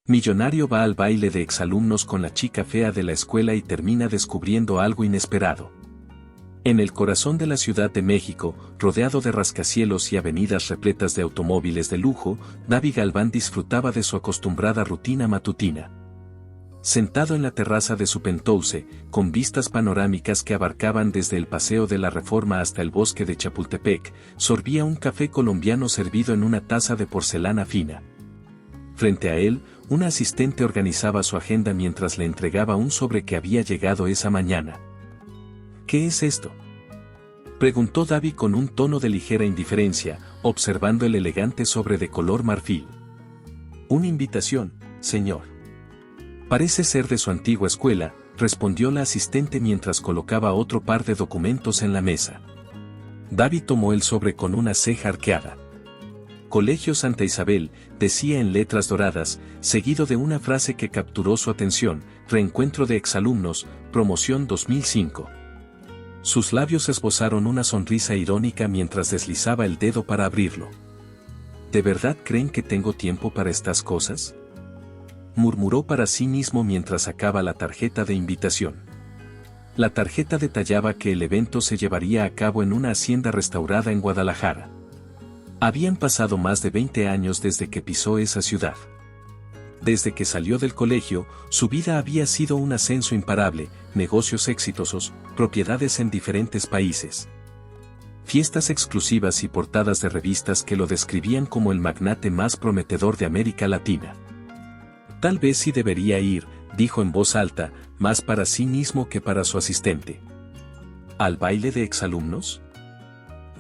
Millonario va al baile de exalumnos con la chica fea de la escuela y termina descubriendo algo inesperado. En el corazón de la Ciudad de México, rodeado de rascacielos y avenidas repletas de automóviles de lujo, David Galván disfrutaba de su acostumbrada rutina matutina. Sentado en la terraza de su penthouse, con vistas panorámicas que abarcaban desde el Paseo de la Reforma hasta el bosque de Chapultepec, sorbía un café colombiano servido en una taza de porcelana fina. Frente a él, una asistente organizaba su agenda mientras le entregaba un sobre que había llegado esa mañana. ¿Qué es esto?, preguntó David con un tono de ligera indiferencia, observando el elegante sobre de color marfil. Una invitación, señor. Parece ser de su antigua escuela, respondió la asistente mientras colocaba otro par de documentos en la mesa. David tomó el sobre con una ceja arqueada. Colegio Santa Isabel, decía en letras doradas, seguido de una frase que capturó su atención: reencuentro de exalumnos, promoción 2005. Sus labios esbozaron una sonrisa irónica mientras deslizaba el dedo para abrirlo. ¿De verdad creen que tengo tiempo para estas cosas?, murmuró para sí mismo mientras sacaba la tarjeta de invitación. La tarjeta detallaba que el evento se llevaría a cabo en una hacienda restaurada en Guadalajara. Habían pasado más de 20 años desde que pisó esa ciudad. Desde que salió del colegio, su vida había sido un ascenso imparable, negocios exitosos, propiedades en diferentes países, fiestas exclusivas y portadas de revistas que lo describían como el magnate más prometedor de América Latina. Tal vez sí debería ir, dijo en voz alta, más para sí mismo que para su asistente. ¿Al baile de exalumnos?,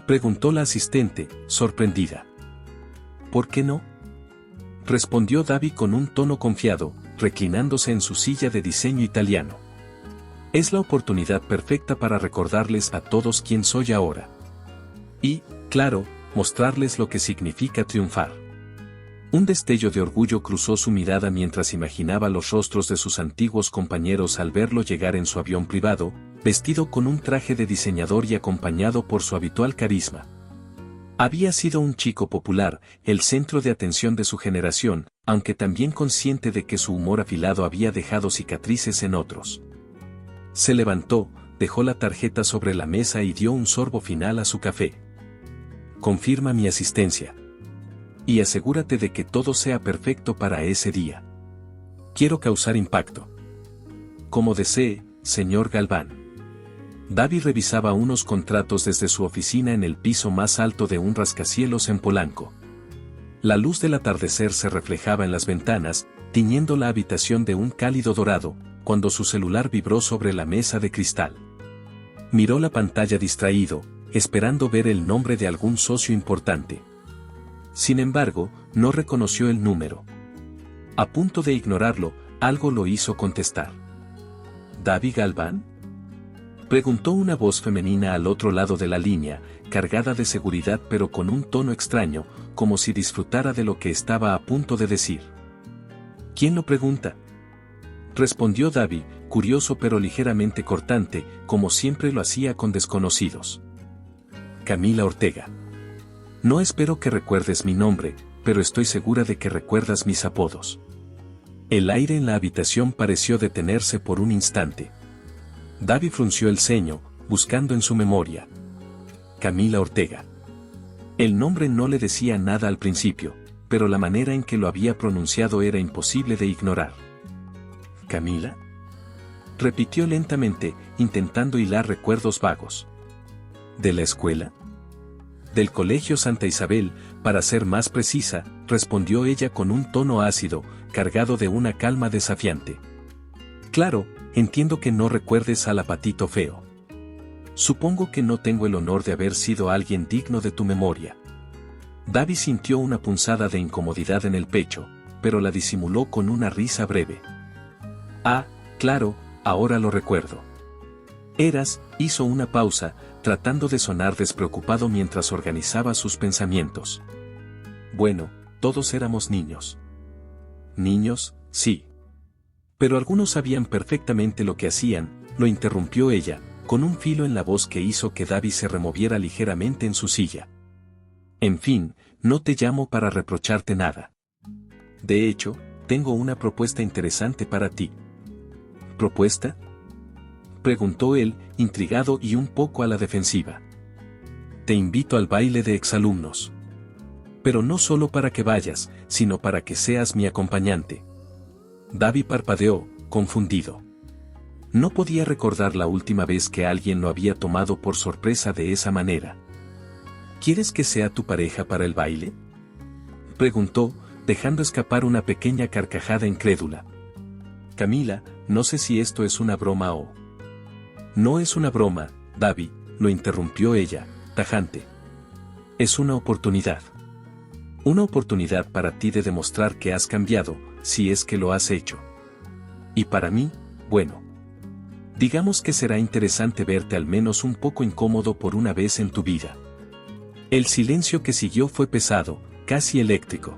preguntó la asistente, sorprendida. ¿Por qué no?, respondió David con un tono confiado, reclinándose en su silla de diseño italiano. Es la oportunidad perfecta para recordarles a todos quién soy ahora. Y, claro, mostrarles lo que significa triunfar. Un destello de orgullo cruzó su mirada mientras imaginaba los rostros de sus antiguos compañeros al verlo llegar en su avión privado, vestido con un traje de diseñador y acompañado por su habitual carisma. Había sido un chico popular, el centro de atención de su generación, aunque también consciente de que su humor afilado había dejado cicatrices en otros. Se levantó, dejó la tarjeta sobre la mesa y dio un sorbo final a su café. Confirma mi asistencia. Y asegúrate de que todo sea perfecto para ese día. Quiero causar impacto. Como desee, señor Galván. David revisaba unos contratos desde su oficina en el piso más alto de un rascacielos en Polanco. La luz del atardecer se reflejaba en las ventanas, tiñendo la habitación de un cálido dorado, cuando su celular vibró sobre la mesa de cristal. Miró la pantalla distraído, esperando ver el nombre de algún socio importante. Sin embargo, no reconoció el número. A punto de ignorarlo, algo lo hizo contestar. ¿David Galván?, preguntó una voz femenina al otro lado de la línea, cargada de seguridad pero con un tono extraño, como si disfrutara de lo que estaba a punto de decir. ¿Quién lo pregunta?, respondió David, curioso pero ligeramente cortante, como siempre lo hacía con desconocidos. Camila Ortega. No espero que recuerdes mi nombre, pero estoy segura de que recuerdas mis apodos. El aire en la habitación pareció detenerse por un instante. David frunció el ceño, buscando en su memoria. Camila Ortega. El nombre no le decía nada al principio, pero la manera en que lo había pronunciado era imposible de ignorar. ¿Camila?, repitió lentamente, intentando hilar recuerdos vagos. ¿De la escuela? Del Colegio Santa Isabel, para ser más precisa, respondió ella con un tono ácido, cargado de una calma desafiante. Claro, entiendo que no recuerdes al Patito Feo. Supongo que no tengo el honor de haber sido alguien digno de tu memoria. David sintió una punzada de incomodidad en el pecho, pero la disimuló con una risa breve. Ah, claro, ahora lo recuerdo. Hizo una pausa, tratando de sonar despreocupado mientras organizaba sus pensamientos. Bueno, todos éramos niños. Niños, sí. Pero algunos sabían perfectamente lo que hacían, lo interrumpió ella, con un filo en la voz que hizo que David se removiera ligeramente en su silla. En fin, no te llamo para reprocharte nada. De hecho, tengo una propuesta interesante para ti. ¿Propuesta?, preguntó él, intrigado y un poco a la defensiva. Te invito al baile de exalumnos. Pero no solo para que vayas, sino para que seas mi acompañante. Davi parpadeó, confundido. No podía recordar la última vez que alguien lo había tomado por sorpresa de esa manera. ¿Quieres que sea tu pareja para el baile?, preguntó, dejando escapar una pequeña carcajada incrédula. Camila, no sé si esto es una broma o... No es una broma, Davi, lo interrumpió ella, tajante. Es una oportunidad. Una oportunidad para ti de demostrar que has cambiado, si es que lo has hecho. Y para mí, bueno. Digamos que será interesante verte al menos un poco incómodo por una vez en tu vida. El silencio que siguió fue pesado, casi eléctrico.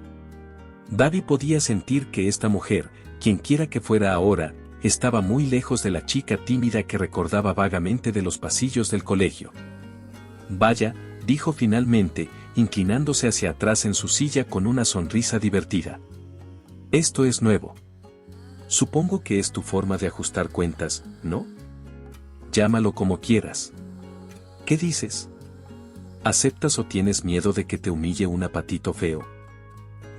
Davi podía sentir que esta mujer, quienquiera que fuera ahora, estaba muy lejos de la chica tímida que recordaba vagamente de los pasillos del colegio. Vaya, dijo finalmente, inclinándose hacia atrás en su silla con una sonrisa divertida. Esto es nuevo. Supongo que es tu forma de ajustar cuentas, ¿no? Llámalo como quieras. ¿Qué dices? ¿Aceptas o tienes miedo de que te humille un apatito feo?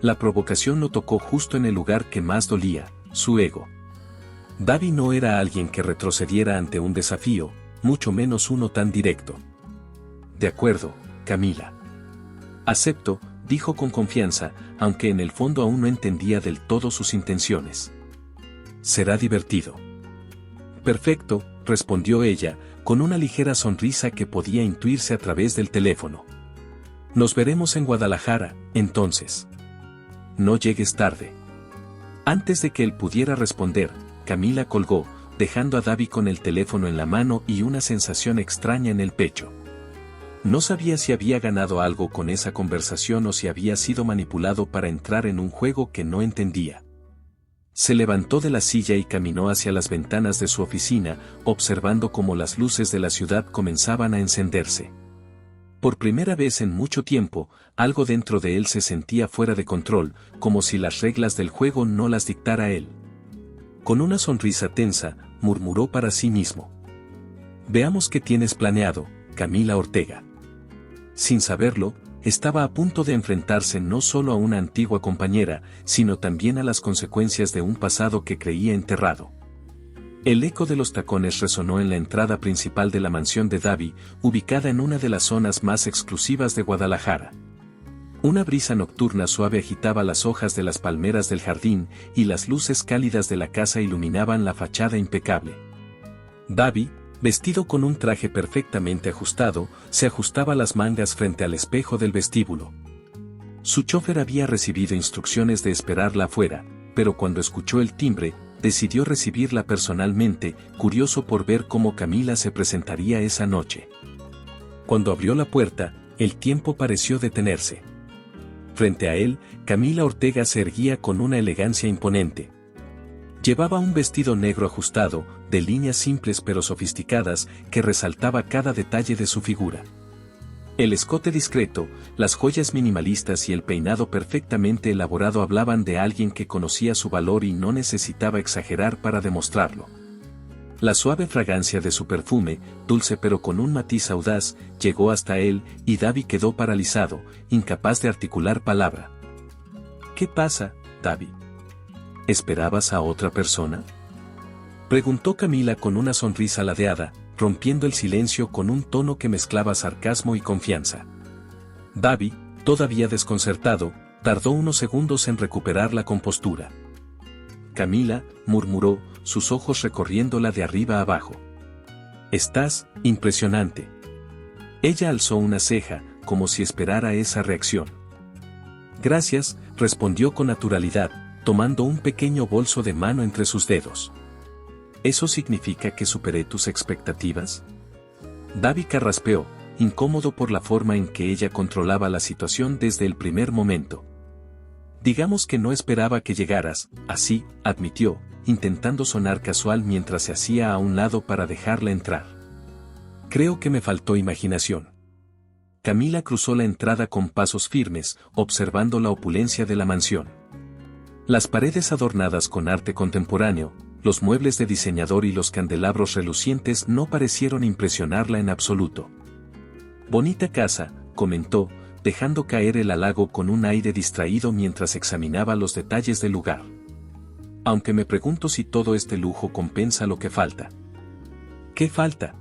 La provocación lo tocó justo en el lugar que más dolía, su ego. Davi no era alguien que retrocediera ante un desafío, mucho menos uno tan directo. De acuerdo, Camila. Acepto, dijo con confianza, aunque en el fondo aún no entendía del todo sus intenciones. Será divertido. Perfecto, respondió ella, con una ligera sonrisa que podía intuirse a través del teléfono. Nos veremos en Guadalajara, entonces. No llegues tarde. Antes de que él pudiera responder, Camila colgó, dejando a Davi con el teléfono en la mano y una sensación extraña en el pecho. No sabía si había ganado algo con esa conversación o si había sido manipulado para entrar en un juego que no entendía. Se levantó de la silla y caminó hacia las ventanas de su oficina, observando cómo las luces de la ciudad comenzaban a encenderse. Por primera vez en mucho tiempo, algo dentro de él se sentía fuera de control, como si las reglas del juego no las dictara él. Con una sonrisa tensa, murmuró para sí mismo. Veamos qué tienes planeado, Camila Ortega. Sin saberlo, estaba a punto de enfrentarse no solo a una antigua compañera, sino también a las consecuencias de un pasado que creía enterrado. El eco de los tacones resonó en la entrada principal de la mansión de Davi, ubicada en una de las zonas más exclusivas de Guadalajara. Una brisa nocturna suave agitaba las hojas de las palmeras del jardín, y las luces cálidas de la casa iluminaban la fachada impecable. Davi, vestido con un traje perfectamente ajustado, se ajustaba las mangas frente al espejo del vestíbulo. Su chofer había recibido instrucciones de esperarla afuera, pero cuando escuchó el timbre, decidió recibirla personalmente, curioso por ver cómo Camila se presentaría esa noche. Cuando abrió la puerta, el tiempo pareció detenerse. Frente a él, Camila Ortega se erguía con una elegancia imponente. Llevaba un vestido negro ajustado, de líneas simples pero sofisticadas, que resaltaba cada detalle de su figura. El escote discreto, las joyas minimalistas y el peinado perfectamente elaborado hablaban de alguien que conocía su valor y no necesitaba exagerar para demostrarlo. La suave fragancia de su perfume, dulce pero con un matiz audaz, llegó hasta él, y Davi quedó paralizado, incapaz de articular palabra. ¿Qué pasa, Davi? ¿Esperabas a otra persona?, preguntó Camila con una sonrisa ladeada, rompiendo el silencio con un tono que mezclaba sarcasmo y confianza. Davi, todavía desconcertado, tardó unos segundos en recuperar la compostura. Camila, murmuró, sus ojos recorriéndola de arriba a abajo. Estás impresionante. Ella alzó una ceja, como si esperara esa reacción. Gracias, respondió con naturalidad, tomando un pequeño bolso de mano entre sus dedos. ¿Eso significa que superé tus expectativas? Davi carraspeó, incómodo por la forma en que ella controlaba la situación desde el primer momento. Digamos que no esperaba que llegaras, así, admitió, intentando sonar casual mientras se hacía a un lado para dejarla entrar. Creo que me faltó imaginación. Camila cruzó la entrada con pasos firmes, observando la opulencia de la mansión. Las paredes adornadas con arte contemporáneo, los muebles de diseñador y los candelabros relucientes no parecieron impresionarla en absoluto. «Bonita casa», comentó, dejando caer el halago con un aire distraído mientras examinaba los detalles del lugar. «Aunque me pregunto si todo este lujo compensa lo que falta». «¿Qué falta?»,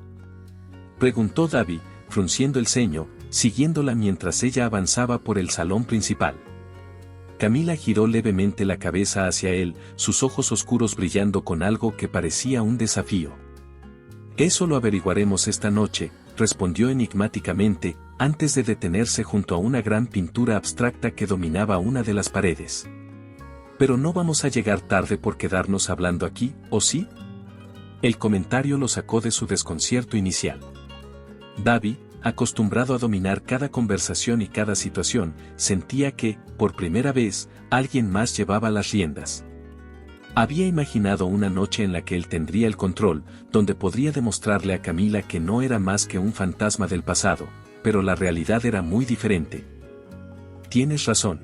preguntó Davi, frunciendo el ceño, siguiéndola mientras ella avanzaba por el salón principal. Camila giró levemente la cabeza hacia él, sus ojos oscuros brillando con algo que parecía un desafío. «Eso lo averiguaremos esta noche», respondió enigmáticamente, antes de detenerse junto a una gran pintura abstracta que dominaba una de las paredes. «Pero no vamos a llegar tarde por quedarnos hablando aquí, ¿o sí?». El comentario lo sacó de su desconcierto inicial. Davi, acostumbrado a dominar cada conversación y cada situación, sentía que, por primera vez, alguien más llevaba las riendas. Había imaginado una noche en la que él tendría el control, donde podría demostrarle a Camila que no era más que un fantasma del pasado, pero la realidad era muy diferente. «Tienes razón.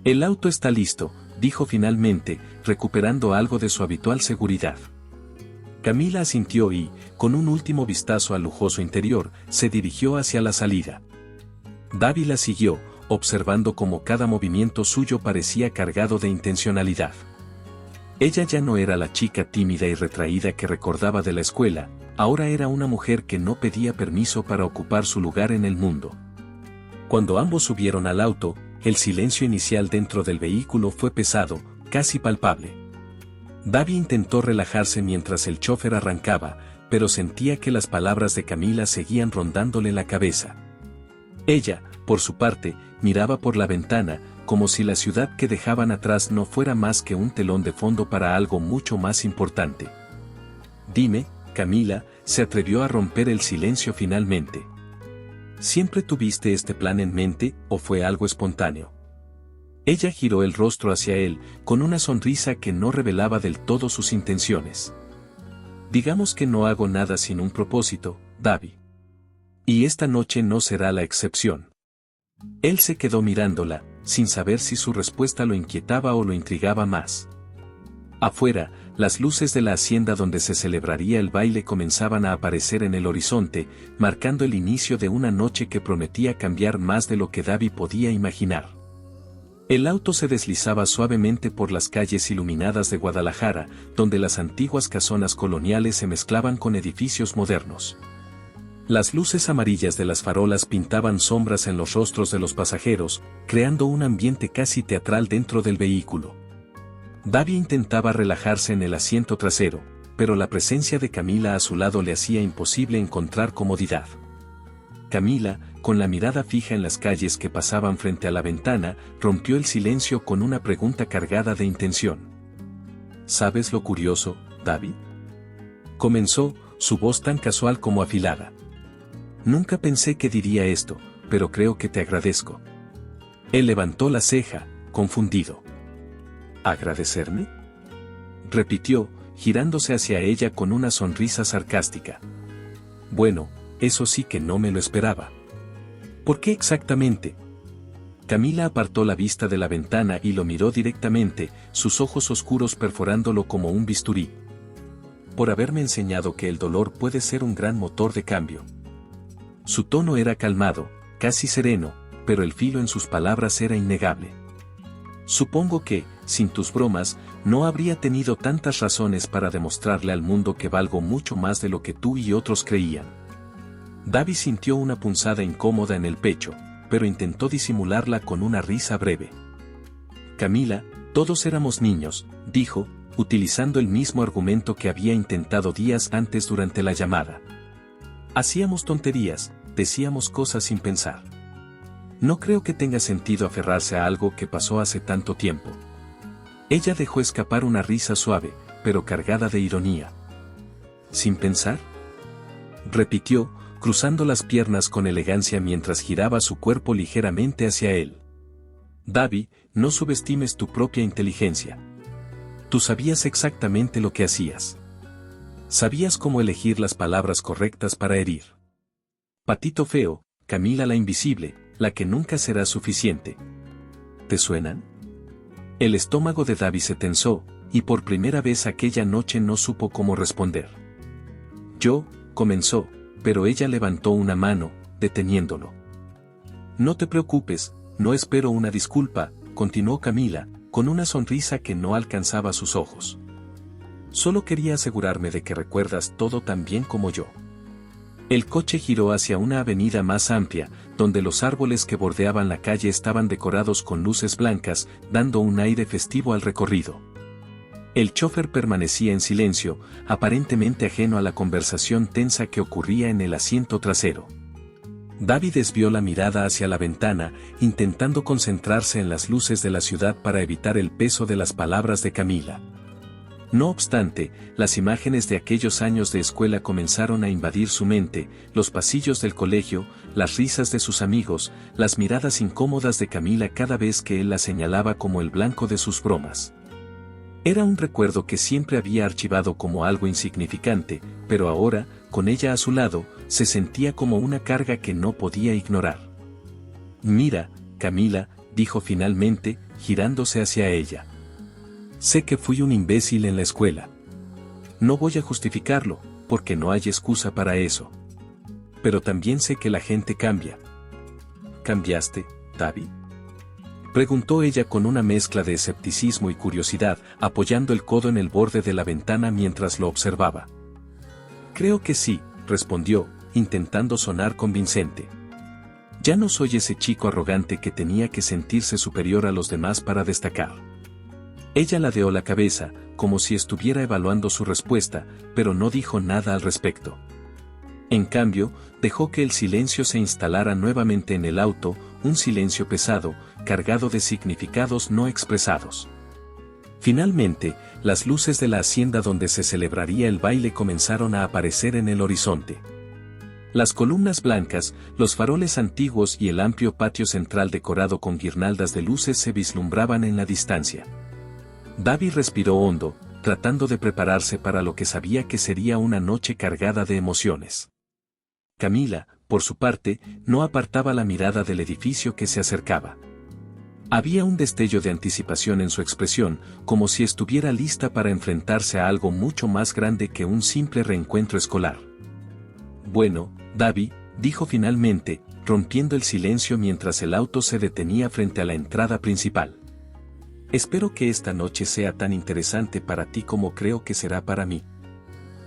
El auto está listo», dijo finalmente, recuperando algo de su habitual seguridad. Camila asintió y, con un último vistazo al lujoso interior, se dirigió hacia la salida. Davi la siguió, observando cómo cada movimiento suyo parecía cargado de intencionalidad. Ella ya no era la chica tímida y retraída que recordaba de la escuela, ahora era una mujer que no pedía permiso para ocupar su lugar en el mundo. Cuando ambos subieron al auto, el silencio inicial dentro del vehículo fue pesado, casi palpable. Davi intentó relajarse mientras el chofer arrancaba, pero sentía que las palabras de Camila seguían rondándole la cabeza. Ella, por su parte, miraba por la ventana, como si la ciudad que dejaban atrás no fuera más que un telón de fondo para algo mucho más importante. «Dime, Camila», se atrevió a romper el silencio finalmente. «¿Siempre tuviste este plan en mente, o fue algo espontáneo?». Ella giró el rostro hacia él, con una sonrisa que no revelaba del todo sus intenciones. «Digamos que no hago nada sin un propósito, Davi. Y esta noche no será la excepción». Él se quedó mirándola, sin saber si su respuesta lo inquietaba o lo intrigaba más. Afuera, las luces de la hacienda donde se celebraría el baile comenzaban a aparecer en el horizonte, marcando el inicio de una noche que prometía cambiar más de lo que Davi podía imaginar. El auto se deslizaba suavemente por las calles iluminadas de Guadalajara, donde las antiguas casonas coloniales se mezclaban con edificios modernos. Las luces amarillas de las farolas pintaban sombras en los rostros de los pasajeros, creando un ambiente casi teatral dentro del vehículo. Davi intentaba relajarse en el asiento trasero, pero la presencia de Camila a su lado le hacía imposible encontrar comodidad. Camila, con la mirada fija en las calles que pasaban frente a la ventana, rompió el silencio con una pregunta cargada de intención. «¿Sabes lo curioso, Davi?», comenzó, su voz tan casual como afilada. «Nunca pensé que diría esto, pero creo que te agradezco». Él levantó la ceja, confundido. «¿Agradecerme?», repitió, girándose hacia ella con una sonrisa sarcástica. «Bueno, eso sí que no me lo esperaba». «¿Por qué exactamente?». Camila apartó la vista de la ventana y lo miró directamente, sus ojos oscuros perforándolo como un bisturí. «Por haberme enseñado que el dolor puede ser un gran motor de cambio». Su tono era calmado, casi sereno, pero el filo en sus palabras era innegable. «Supongo que, sin tus bromas, no habría tenido tantas razones para demostrarle al mundo que valgo mucho más de lo que tú y otros creían». Davi sintió una punzada incómoda en el pecho, pero intentó disimularla con una risa breve. «Camila, todos éramos niños», dijo, utilizando el mismo argumento que había intentado días antes durante la llamada. «Hacíamos tonterías, decíamos cosas sin pensar. No creo que tenga sentido aferrarse a algo que pasó hace tanto tiempo». Ella dejó escapar una risa suave, pero cargada de ironía. «¿Sin pensar?», repitió, cruzando las piernas con elegancia mientras giraba su cuerpo ligeramente hacia él. «Davi, no subestimes tu propia inteligencia. Tú sabías exactamente lo que hacías. Sabías cómo elegir las palabras correctas para herir. Patito feo, Camila la invisible, la que nunca será suficiente. ¿Te suenan?». El estómago de Davi se tensó, y por primera vez aquella noche no supo cómo responder. Yo, comenzó, pero ella levantó una mano, deteniéndolo. No te preocupes, no espero una disculpa, continuó Camila, con una sonrisa que no alcanzaba sus ojos. Solo quería asegurarme de que recuerdas todo tan bien como yo. El coche giró hacia una avenida más amplia, donde los árboles que bordeaban la calle estaban decorados con luces blancas, dando un aire festivo al recorrido. El chófer permanecía en silencio, aparentemente ajeno a la conversación tensa que ocurría en el asiento trasero. Davi desvió la mirada hacia la ventana, intentando concentrarse en las luces de la ciudad para evitar el peso de las palabras de Camila. No obstante, las imágenes de aquellos años de escuela comenzaron a invadir su mente, los pasillos del colegio, las risas de sus amigos, las miradas incómodas de Camila cada vez que él la señalaba como el blanco de sus bromas. Era un recuerdo que siempre había archivado como algo insignificante, pero ahora, con ella a su lado, se sentía como una carga que no podía ignorar. Mira, Camila, dijo finalmente, girándose hacia ella. Sé que fui un imbécil en la escuela. No voy a justificarlo, porque no hay excusa para eso. Pero también sé que la gente cambia. ¿Cambiaste, Davi? Preguntó ella con una mezcla de escepticismo y curiosidad, apoyando el codo en el borde de la ventana mientras lo observaba. Creo que sí, respondió, intentando sonar convincente. Ya no soy ese chico arrogante que tenía que sentirse superior a los demás para destacar. Ella ladeó la cabeza, como si estuviera evaluando su respuesta, pero no dijo nada al respecto. En cambio, dejó que el silencio se instalara nuevamente en el auto, un silencio pesado, cargado de significados no expresados. Finalmente, las luces de la hacienda donde se celebraría el baile comenzaron a aparecer en el horizonte. Las columnas blancas, los faroles antiguos y el amplio patio central decorado con guirnaldas de luces se vislumbraban en la distancia. Davi respiró hondo, tratando de prepararse para lo que sabía que sería una noche cargada de emociones. Camila, por su parte, no apartaba la mirada del edificio que se acercaba. Había un destello de anticipación en su expresión, como si estuviera lista para enfrentarse a algo mucho más grande que un simple reencuentro escolar. Bueno, Davi, dijo finalmente, rompiendo el silencio mientras el auto se detenía frente a la entrada principal. Espero que esta noche sea tan interesante para ti como creo que será para mí.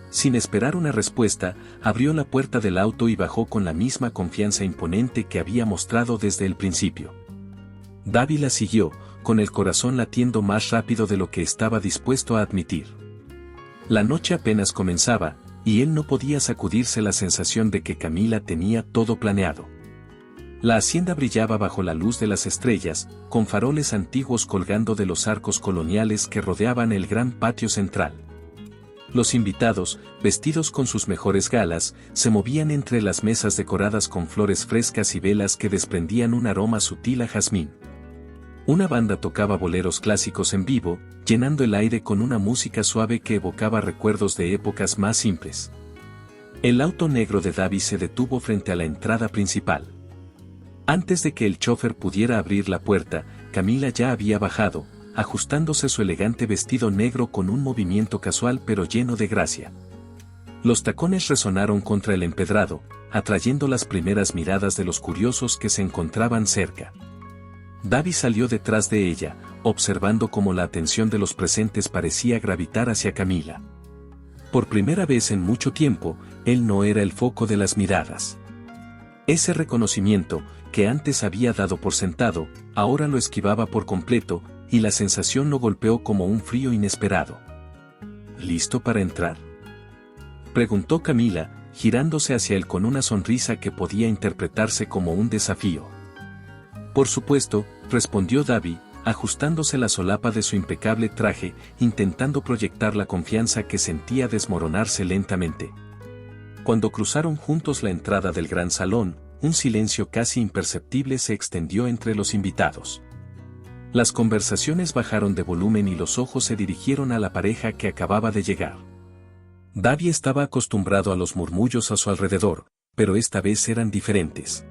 Sin esperar una respuesta, abrió la puerta del auto y bajó con la misma confianza imponente que había mostrado desde el principio. Davi la siguió, con el corazón latiendo más rápido de lo que estaba dispuesto a admitir. La noche apenas comenzaba, y él no podía sacudirse la sensación de que Camila tenía todo planeado. La hacienda brillaba bajo la luz de las estrellas, con faroles antiguos colgando de los arcos coloniales que rodeaban el gran patio central. Los invitados, vestidos con sus mejores galas, se movían entre las mesas decoradas con flores frescas y velas que desprendían un aroma sutil a jazmín. Una banda tocaba boleros clásicos en vivo, llenando el aire con una música suave que evocaba recuerdos de épocas más simples. El auto negro de Davi se detuvo frente a la entrada principal. Antes de que el chófer pudiera abrir la puerta, Camila ya había bajado, ajustándose su elegante vestido negro con un movimiento casual pero lleno de gracia. Los tacones resonaron contra el empedrado, atrayendo las primeras miradas de los curiosos que se encontraban cerca. Davi salió detrás de ella, observando cómo la atención de los presentes parecía gravitar hacia Camila. Por primera vez en mucho tiempo, él no era el foco de las miradas. Ese reconocimiento, que antes había dado por sentado, ahora lo esquivaba por completo, y la sensación lo golpeó como un frío inesperado. ¿Listo para entrar?, preguntó Camila, girándose hacia él con una sonrisa que podía interpretarse como un desafío. Por supuesto, respondió Davi, ajustándose la solapa de su impecable traje, intentando proyectar la confianza que sentía desmoronarse lentamente. Cuando cruzaron juntos la entrada del gran salón, un silencio casi imperceptible se extendió entre los invitados. Las conversaciones bajaron de volumen y los ojos se dirigieron a la pareja que acababa de llegar. Davi estaba acostumbrado a los murmullos a su alrededor, pero esta vez eran diferentes.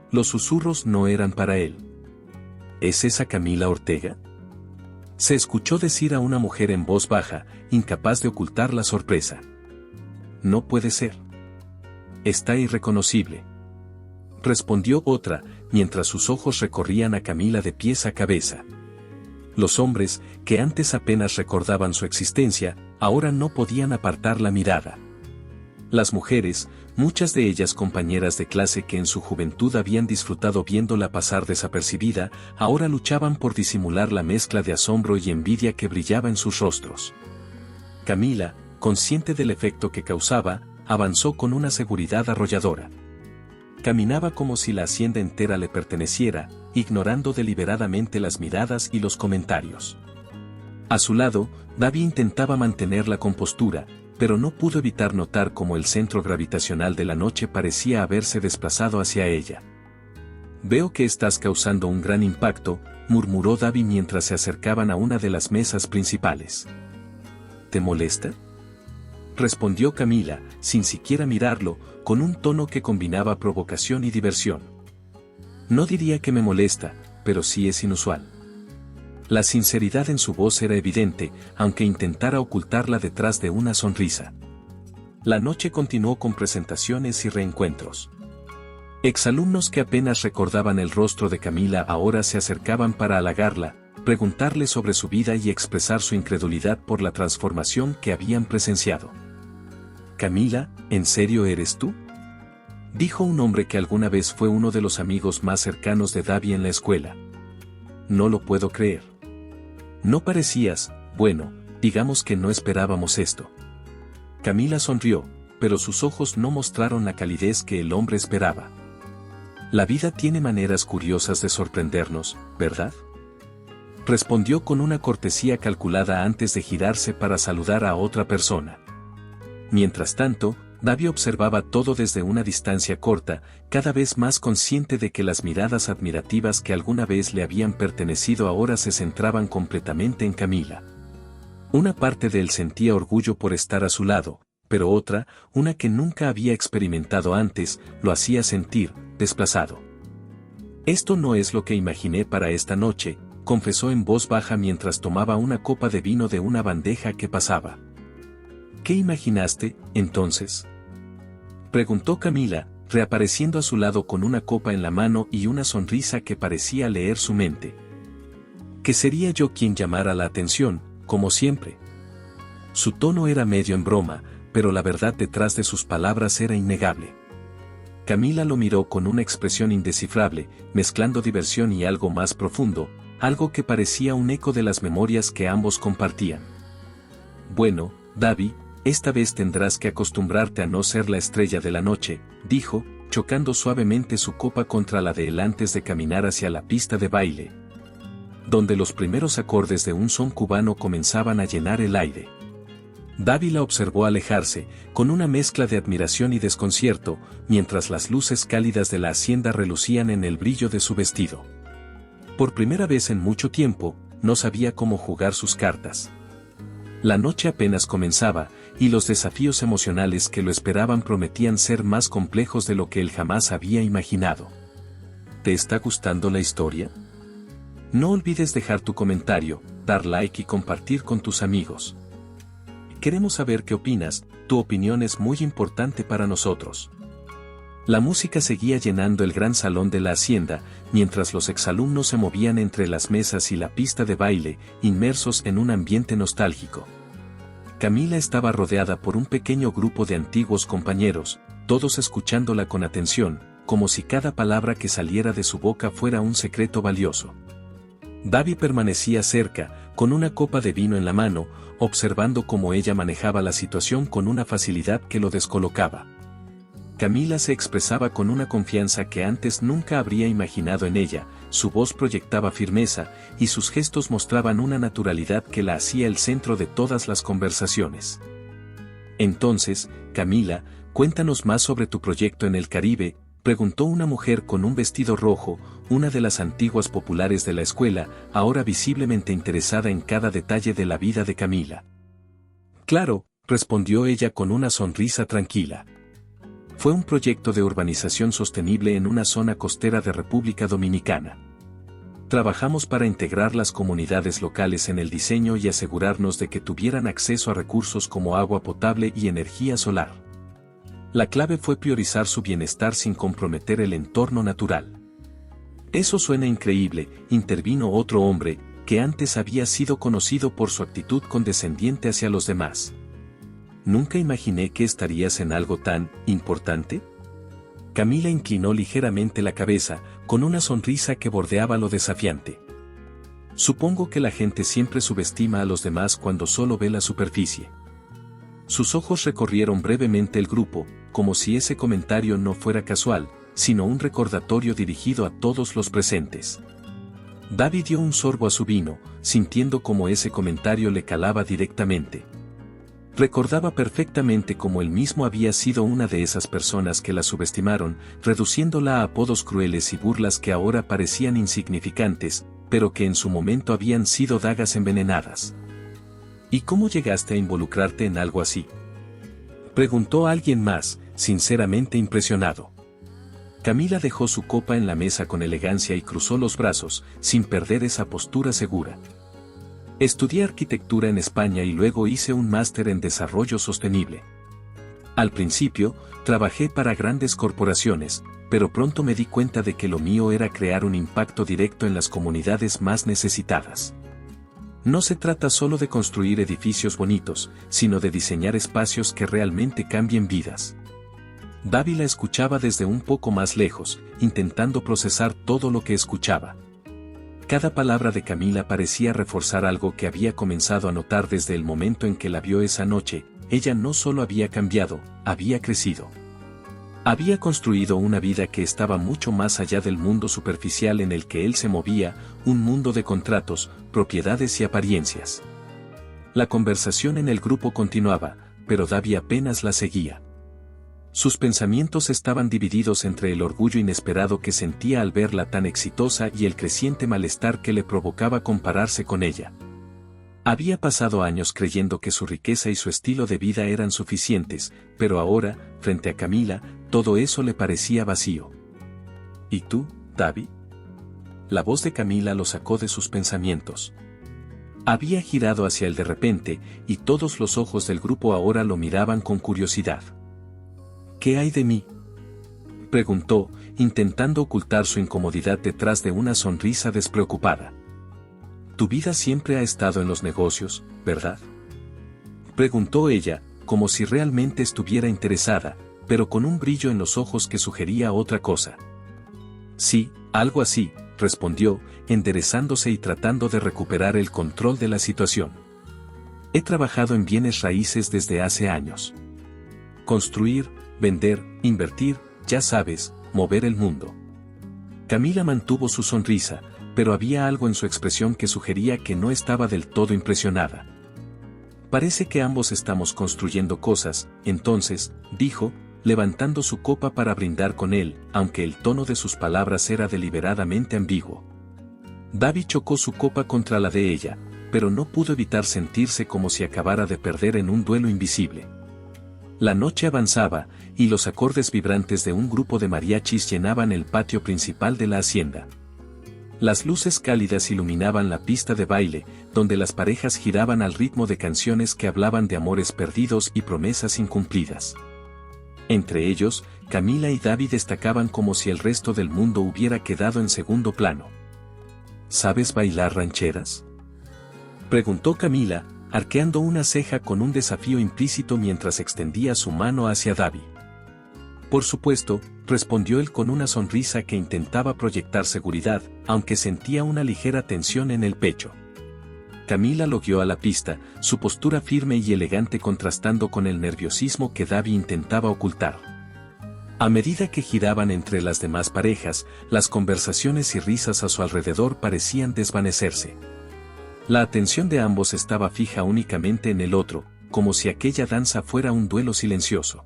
Los susurros no eran para él. ¿Es esa Camila Ortega?, Se escuchó decir a una mujer en voz baja, incapaz de ocultar la sorpresa. No puede ser. Está irreconocible. Respondió otra, mientras sus ojos recorrían a Camila de pies a cabeza. Los hombres, que antes apenas recordaban su existencia, ahora no podían apartar la mirada. Las mujeres, muchas de ellas compañeras de clase que en su juventud habían disfrutado viéndola pasar desapercibida, ahora luchaban por disimular la mezcla de asombro y envidia que brillaba en sus rostros. Camila, consciente del efecto que causaba, avanzó con una seguridad arrolladora. Caminaba como si la hacienda entera le perteneciera, ignorando deliberadamente las miradas y los comentarios. A su lado, Davi intentaba mantener la compostura, pero no pudo evitar notar cómo el centro gravitacional de la noche parecía haberse desplazado hacia ella. «Veo que estás causando un gran impacto», murmuró Davi mientras se acercaban a una de las mesas principales. «¿Te molesta?», respondió Camila, sin siquiera mirarlo, con un tono que combinaba provocación y diversión. «No diría que me molesta, pero sí es inusual». La sinceridad en su voz era evidente, aunque intentara ocultarla detrás de una sonrisa. La noche continuó con presentaciones y reencuentros. Exalumnos que apenas recordaban el rostro de Camila ahora se acercaban para halagarla, preguntarle sobre su vida y expresar su incredulidad por la transformación que habían presenciado. «Camila, ¿en serio eres tú?», dijo un hombre que alguna vez fue uno de los amigos más cercanos de Davi en la escuela. «No lo puedo creer. No parecías, bueno, digamos que no esperábamos esto». Camila sonrió, pero sus ojos no mostraron la calidez que el hombre esperaba. «La vida tiene maneras curiosas de sorprendernos, ¿verdad?», respondió con una cortesía calculada antes de girarse para saludar a otra persona. Mientras tanto, Davi observaba todo desde una distancia corta, cada vez más consciente de que las miradas admirativas que alguna vez le habían pertenecido ahora se centraban completamente en Camila. Una parte de él sentía orgullo por estar a su lado, pero otra, una que nunca había experimentado antes, lo hacía sentir desplazado. «Esto no es lo que imaginé para esta noche», confesó en voz baja mientras tomaba una copa de vino de una bandeja que pasaba. «¿Qué imaginaste, entonces?», preguntó Camila, reapareciendo a su lado con una copa en la mano y una sonrisa que parecía leer su mente. «Que sería yo quien llamara la atención, como siempre». Su tono era medio en broma, pero la verdad detrás de sus palabras era innegable. Camila lo miró con una expresión indescifrable, mezclando diversión y algo más profundo, algo que parecía un eco de las memorias que ambos compartían. «Bueno, Davi, esta vez tendrás que acostumbrarte a no ser la estrella de la noche», dijo, chocando suavemente su copa contra la de él antes de caminar hacia la pista de baile, donde los primeros acordes de un son cubano comenzaban a llenar el aire. Davi la observó alejarse, con una mezcla de admiración y desconcierto, mientras las luces cálidas de la hacienda relucían en el brillo de su vestido. Por primera vez en mucho tiempo, no sabía cómo jugar sus cartas. La noche apenas comenzaba, y los desafíos emocionales que lo esperaban prometían ser más complejos de lo que él jamás había imaginado. ¿Te está gustando la historia? No olvides dejar tu comentario, dar like y compartir con tus amigos. Queremos saber qué opinas, tu opinión es muy importante para nosotros. La música seguía llenando el gran salón de la hacienda, mientras los exalumnos se movían entre las mesas y la pista de baile, inmersos en un ambiente nostálgico. Camila estaba rodeada por un pequeño grupo de antiguos compañeros, todos escuchándola con atención, como si cada palabra que saliera de su boca fuera un secreto valioso. Davi permanecía cerca, con una copa de vino en la mano, observando cómo ella manejaba la situación con una facilidad que lo descolocaba. Camila se expresaba con una confianza que antes nunca habría imaginado en ella, su voz proyectaba firmeza, y sus gestos mostraban una naturalidad que la hacía el centro de todas las conversaciones. «Entonces, Camila, cuéntanos más sobre tu proyecto en el Caribe», preguntó una mujer con un vestido rojo, una de las antiguas populares de la escuela, ahora visiblemente interesada en cada detalle de la vida de Camila. «Claro», respondió ella con una sonrisa tranquila. Fue un proyecto de urbanización sostenible en una zona costera de República Dominicana. Trabajamos para integrar las comunidades locales en el diseño y asegurarnos de que tuvieran acceso a recursos como agua potable y energía solar. La clave fue priorizar su bienestar sin comprometer el entorno natural. Eso suena increíble, intervino otro hombre, que antes había sido conocido por su actitud condescendiente hacia los demás. ¿Nunca imaginé que estarías en algo tan importante? Camila inclinó ligeramente la cabeza, con una sonrisa que bordeaba lo desafiante. Supongo que la gente siempre subestima a los demás cuando solo ve la superficie. Sus ojos recorrieron brevemente el grupo, como si ese comentario no fuera casual, sino un recordatorio dirigido a todos los presentes. David dio un sorbo a su vino, sintiendo cómo ese comentario le calaba directamente. Recordaba perfectamente cómo él mismo había sido una de esas personas que la subestimaron, reduciéndola a apodos crueles y burlas que ahora parecían insignificantes, pero que en su momento habían sido dagas envenenadas. ¿Y cómo llegaste a involucrarte en algo así?, preguntó alguien más, sinceramente impresionado. Camila dejó su copa en la mesa con elegancia y cruzó los brazos, sin perder esa postura segura. Estudié arquitectura en España y luego hice un máster en desarrollo sostenible. Al principio, trabajé para grandes corporaciones, pero pronto me di cuenta de que lo mío era crear un impacto directo en las comunidades más necesitadas. No se trata solo de construir edificios bonitos, sino de diseñar espacios que realmente cambien vidas. David la escuchaba desde un poco más lejos, intentando procesar todo lo que escuchaba. Cada palabra de Camila parecía reforzar algo que había comenzado a notar desde el momento en que la vio esa noche. Ella no solo había cambiado, había crecido. Había construido una vida que estaba mucho más allá del mundo superficial en el que él se movía, un mundo de contratos, propiedades y apariencias. La conversación en el grupo continuaba, pero David apenas la seguía. Sus pensamientos estaban divididos entre el orgullo inesperado que sentía al verla tan exitosa y el creciente malestar que le provocaba compararse con ella. Había pasado años creyendo que su riqueza y su estilo de vida eran suficientes, pero ahora, frente a Camila, todo eso le parecía vacío. ¿Y tú, David? La voz de Camila lo sacó de sus pensamientos. Había girado hacia él de repente, y todos los ojos del grupo ahora lo miraban con curiosidad. ¿Qué hay de mí?, preguntó, intentando ocultar su incomodidad detrás de una sonrisa despreocupada. Tu vida siempre ha estado en los negocios, ¿verdad?, preguntó ella, como si realmente estuviera interesada, pero con un brillo en los ojos que sugería otra cosa. Sí, algo así, respondió, enderezándose y tratando de recuperar el control de la situación. He trabajado en bienes raíces desde hace años. Construir, vender, invertir, ya sabes, mover el mundo. Camila mantuvo su sonrisa, pero había algo en su expresión que sugería que no estaba del todo impresionada. Parece que ambos estamos construyendo cosas, entonces, dijo, levantando su copa para brindar con él, aunque el tono de sus palabras era deliberadamente ambiguo. David chocó su copa contra la de ella, pero no pudo evitar sentirse como si acabara de perder en un duelo invisible. La noche avanzaba, y los acordes vibrantes de un grupo de mariachis llenaban el patio principal de la hacienda. Las luces cálidas iluminaban la pista de baile, donde las parejas giraban al ritmo de canciones que hablaban de amores perdidos y promesas incumplidas. Entre ellos, Camila y David destacaban como si el resto del mundo hubiera quedado en segundo plano. ¿Sabes bailar rancheras?, preguntó Camila, arqueando una ceja con un desafío implícito mientras extendía su mano hacia David. Por supuesto, respondió él con una sonrisa que intentaba proyectar seguridad, aunque sentía una ligera tensión en el pecho. Camila lo guió a la pista, su postura firme y elegante contrastando con el nerviosismo que David intentaba ocultar. A medida que giraban entre las demás parejas, las conversaciones y risas a su alrededor parecían desvanecerse. La atención de ambos estaba fija únicamente en el otro, como si aquella danza fuera un duelo silencioso.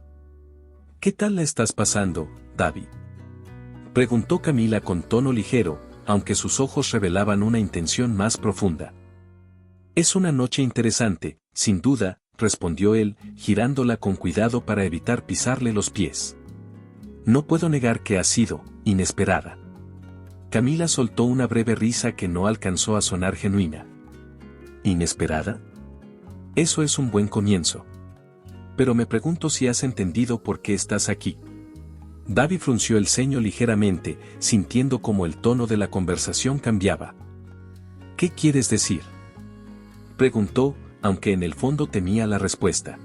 ¿Qué tal la estás pasando, David?, preguntó Camila con tono ligero, aunque sus ojos revelaban una intención más profunda. Es una noche interesante, sin duda, respondió él, girándola con cuidado para evitar pisarle los pies. No puedo negar que ha sido inesperada. Camila soltó una breve risa que no alcanzó a sonar genuina. ¿Inesperada? Eso es un buen comienzo. Pero me pregunto si has entendido por qué estás aquí. David frunció el ceño ligeramente, sintiendo como el tono de la conversación cambiaba. ¿Qué quieres decir?, preguntó, aunque en el fondo temía la respuesta.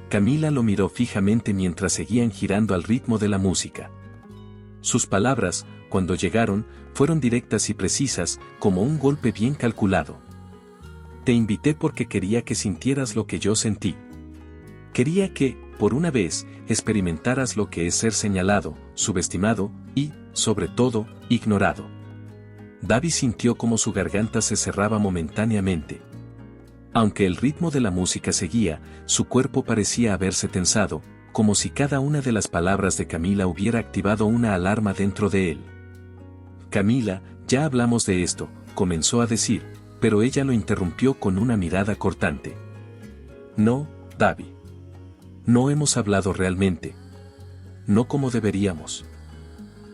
Camila lo miró fijamente mientras seguían girando al ritmo de la música. Sus palabras, cuando llegaron, fueron directas y precisas, como un golpe bien calculado. Te invité porque quería que sintieras lo que yo sentí. Quería que, por una vez, experimentaras lo que es ser señalado, subestimado y, sobre todo, ignorado. David sintió como su garganta se cerraba momentáneamente. Aunque el ritmo de la música seguía, su cuerpo parecía haberse tensado, como si cada una de las palabras de Camila hubiera activado una alarma dentro de él. Camila, ya hablamos de esto, comenzó a decir, pero ella lo interrumpió con una mirada cortante. No, David. No hemos hablado realmente. No como deberíamos.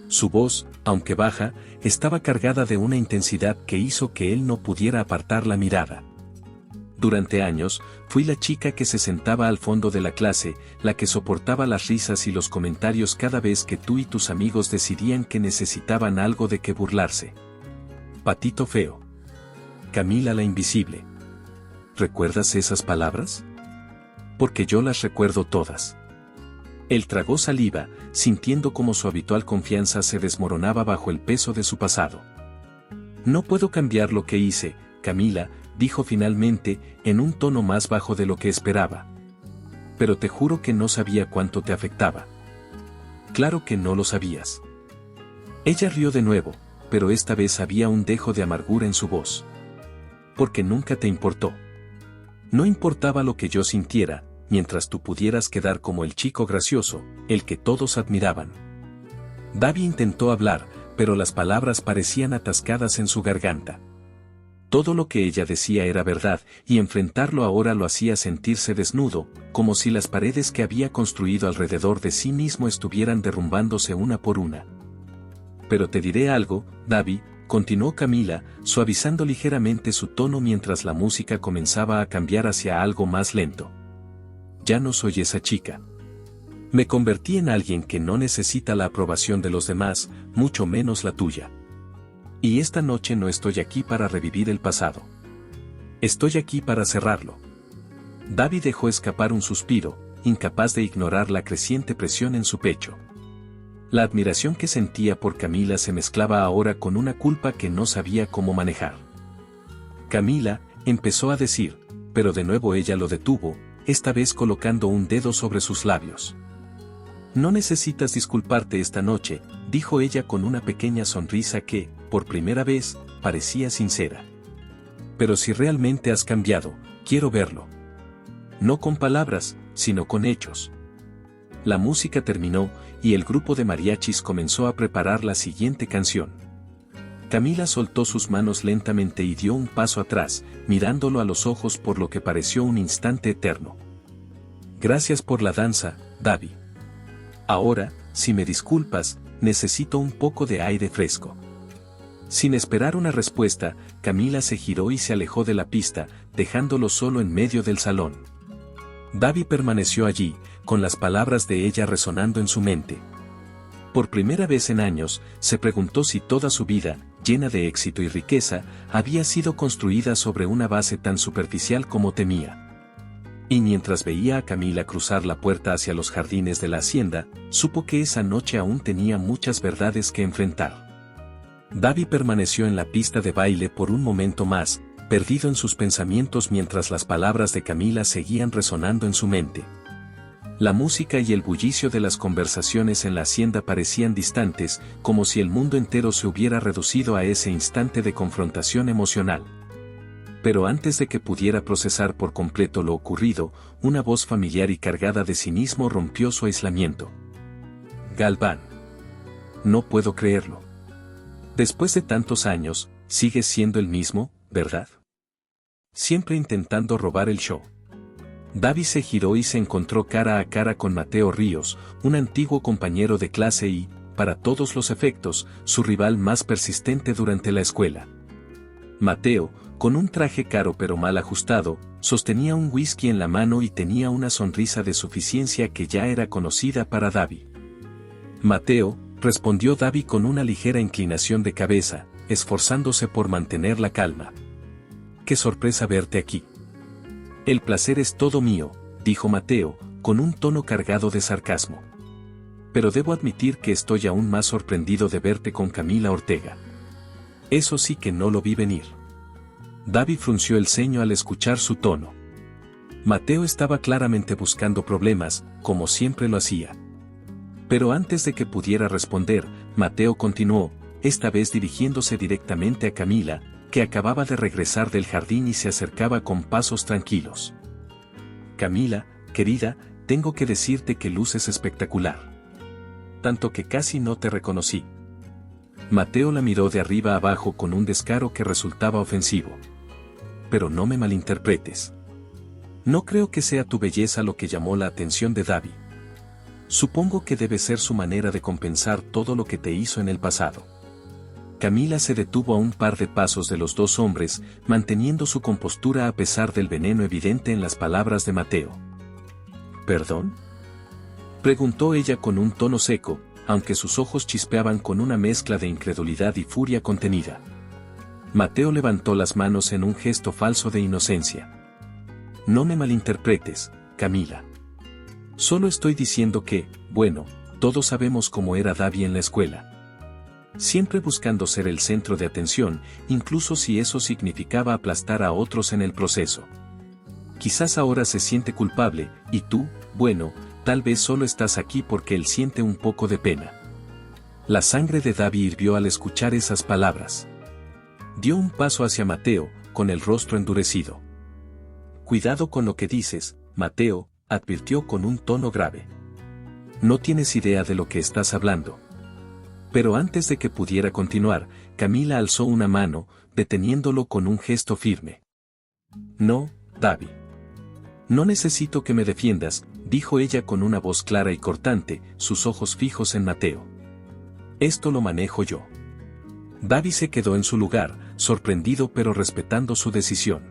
Su voz, aunque baja, estaba cargada de una intensidad que hizo que él no pudiera apartar la mirada. Durante años, fui la chica que se sentaba al fondo de la clase, la que soportaba las risas y los comentarios cada vez que tú y tus amigos decidían que necesitaban algo de que burlarse. Patito feo. Camila la invisible. ¿Recuerdas esas palabras? Porque yo las recuerdo todas. Él tragó saliva, sintiendo como su habitual confianza se desmoronaba bajo el peso de su pasado. No puedo cambiar lo que hice, Camila, dijo finalmente, en un tono más bajo de lo que esperaba. Pero te juro que no sabía cuánto te afectaba. Claro que no lo sabías. Ella rió de nuevo, pero esta vez había un dejo de amargura en su voz. Porque nunca te importó. No importaba lo que yo sintiera, mientras tú pudieras quedar como el chico gracioso, el que todos admiraban. David intentó hablar, pero las palabras parecían atascadas en su garganta. Todo lo que ella decía era verdad, y enfrentarlo ahora lo hacía sentirse desnudo, como si las paredes que había construido alrededor de sí mismo estuvieran derrumbándose una por una. Pero te diré algo, David, continuó Camila, suavizando ligeramente su tono mientras la música comenzaba a cambiar hacia algo más lento. Ya no soy esa chica. Me convertí en alguien que no necesita la aprobación de los demás, mucho menos la tuya. Y esta noche no estoy aquí para revivir el pasado. Estoy aquí para cerrarlo. David dejó escapar un suspiro, incapaz de ignorar la creciente presión en su pecho. La admiración que sentía por Camila se mezclaba ahora con una culpa que no sabía cómo manejar. Camila, empezó a decir, pero de nuevo ella lo detuvo, esta vez colocando un dedo sobre sus labios. No necesitas disculparte esta noche, dijo ella con una pequeña sonrisa que, por primera vez, parecía sincera. Pero si realmente has cambiado, quiero verlo. No con palabras, sino con hechos. La música terminó, y el grupo de mariachis comenzó a preparar la siguiente canción. Camila soltó sus manos lentamente y dio un paso atrás, mirándolo a los ojos por lo que pareció un instante eterno. Gracias por la danza, David. Ahora, si me disculpas, necesito un poco de aire fresco. Sin esperar una respuesta, Camila se giró y se alejó de la pista, dejándolo solo en medio del salón. David permaneció allí, con las palabras de ella resonando en su mente. Por primera vez en años, se preguntó si toda su vida, llena de éxito y riqueza, había sido construida sobre una base tan superficial como temía. Y mientras veía a Camila cruzar la puerta hacia los jardines de la hacienda, supo que esa noche aún tenía muchas verdades que enfrentar. David permaneció en la pista de baile por un momento más, perdido en sus pensamientos mientras las palabras de Camila seguían resonando en su mente. La música y el bullicio de las conversaciones en la hacienda parecían distantes, como si el mundo entero se hubiera reducido a ese instante de confrontación emocional. Pero antes de que pudiera procesar por completo lo ocurrido, una voz familiar y cargada de cinismo rompió su aislamiento. Galván. No puedo creerlo. Después de tantos años, sigues siendo el mismo, ¿verdad? Siempre intentando robar el show. David se giró y se encontró cara a cara con Mateo Ríos, un antiguo compañero de clase y, para todos los efectos, su rival más persistente durante la escuela. Mateo, con un traje caro pero mal ajustado, sostenía un whisky en la mano y tenía una sonrisa de suficiencia que ya era conocida para Davi. Mateo, respondió Davi con una ligera inclinación de cabeza, esforzándose por mantener la calma. ¡Qué sorpresa verte aquí! El placer es todo mío, dijo Mateo, con un tono cargado de sarcasmo. Pero debo admitir que estoy aún más sorprendido de verte con Camila Ortega. Eso sí que no lo vi venir. Davi frunció el ceño al escuchar su tono. Mateo estaba claramente buscando problemas, como siempre lo hacía. Pero antes de que pudiera responder, Mateo continuó, esta vez dirigiéndose directamente a Camila, que acababa de regresar del jardín y se acercaba con pasos tranquilos. Camila, querida, tengo que decirte que luces espectacular. Tanto que casi no te reconocí. Mateo la miró de arriba a abajo con un descaro que resultaba ofensivo. Pero no me malinterpretes. No creo que sea tu belleza lo que llamó la atención de Davi. Supongo que debe ser su manera de compensar todo lo que te hizo en el pasado. Camila se detuvo a un par de pasos de los dos hombres, manteniendo su compostura a pesar del veneno evidente en las palabras de Mateo. ¿Perdón?, preguntó ella con un tono seco, aunque sus ojos chispeaban con una mezcla de incredulidad y furia contenida. Mateo levantó las manos en un gesto falso de inocencia. No me malinterpretes, Camila. Solo estoy diciendo que, bueno, todos sabemos cómo era Davi en la escuela. Siempre buscando ser el centro de atención, incluso si eso significaba aplastar a otros en el proceso. Quizás ahora se siente culpable, y tú, bueno, tal vez solo estás aquí porque él siente un poco de pena. La sangre de Davi hirvió al escuchar esas palabras. Dio un paso hacia Mateo, con el rostro endurecido. Cuidado con lo que dices, Mateo, advirtió con un tono grave. No tienes idea de lo que estás hablando. Pero antes de que pudiera continuar, Camila alzó una mano, deteniéndolo con un gesto firme. No, Davi. No necesito que me defiendas, dijo ella con una voz clara y cortante, sus ojos fijos en Mateo. Esto lo manejo yo. Davi se quedó en su lugar, sorprendido pero respetando su decisión.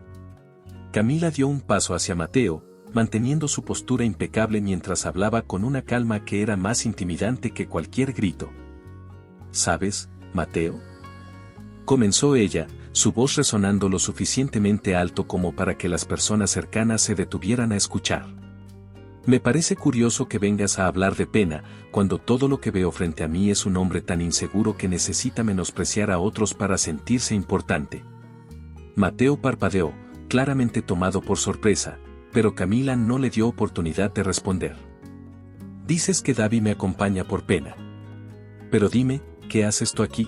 Camila dio un paso hacia Mateo, manteniendo su postura impecable mientras hablaba con una calma que era más intimidante que cualquier grito. ¿Sabes, Mateo?, comenzó ella, su voz resonando lo suficientemente alto como para que las personas cercanas se detuvieran a escuchar. Me parece curioso que vengas a hablar de pena, cuando todo lo que veo frente a mí es un hombre tan inseguro que necesita menospreciar a otros para sentirse importante. Mateo parpadeó, claramente tomado por sorpresa, pero Camila no le dio oportunidad de responder. Dices que Davi me acompaña por pena. Pero dime, ¿qué haces tú aquí?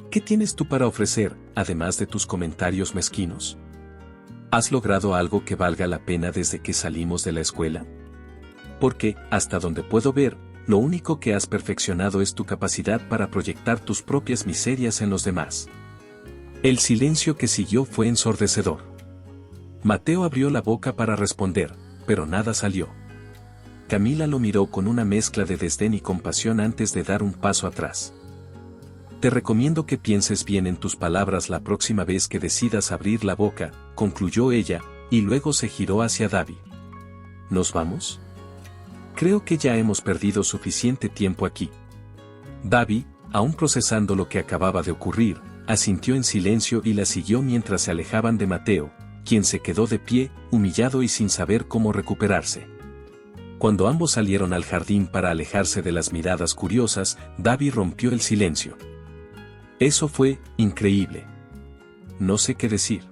¿Qué tienes tú para ofrecer, además de tus comentarios mezquinos? ¿Has logrado algo que valga la pena desde que salimos de la escuela? Porque, hasta donde puedo ver, lo único que has perfeccionado es tu capacidad para proyectar tus propias miserias en los demás. El silencio que siguió fue ensordecedor. Mateo abrió la boca para responder, pero nada salió. Camila lo miró con una mezcla de desdén y compasión antes de dar un paso atrás. Te recomiendo que pienses bien en tus palabras la próxima vez que decidas abrir la boca, concluyó ella, y luego se giró hacia Davi. ¿Nos vamos? Creo que ya hemos perdido suficiente tiempo aquí. Davi, aún procesando lo que acababa de ocurrir, asintió en silencio y la siguió mientras se alejaban de Mateo, quien se quedó de pie, humillado y sin saber cómo recuperarse. Cuando ambos salieron al jardín para alejarse de las miradas curiosas, Davi rompió el silencio. Eso fue increíble. No sé qué decir.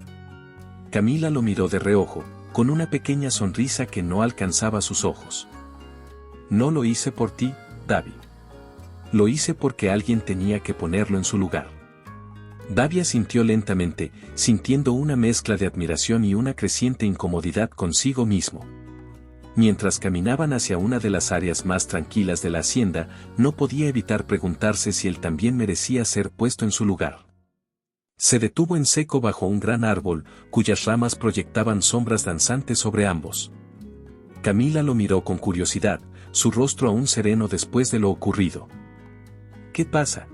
Camila lo miró de reojo, con una pequeña sonrisa que no alcanzaba sus ojos. No lo hice por ti, Davi. Lo hice porque alguien tenía que ponerlo en su lugar. Davi asintió lentamente, sintiendo una mezcla de admiración y una creciente incomodidad consigo mismo. Mientras caminaban hacia una de las áreas más tranquilas de la hacienda, no podía evitar preguntarse si él también merecía ser puesto en su lugar. Se detuvo en seco bajo un gran árbol, cuyas ramas proyectaban sombras danzantes sobre ambos. Camila lo miró con curiosidad, su rostro aún sereno después de lo ocurrido. ¿Qué pasa?,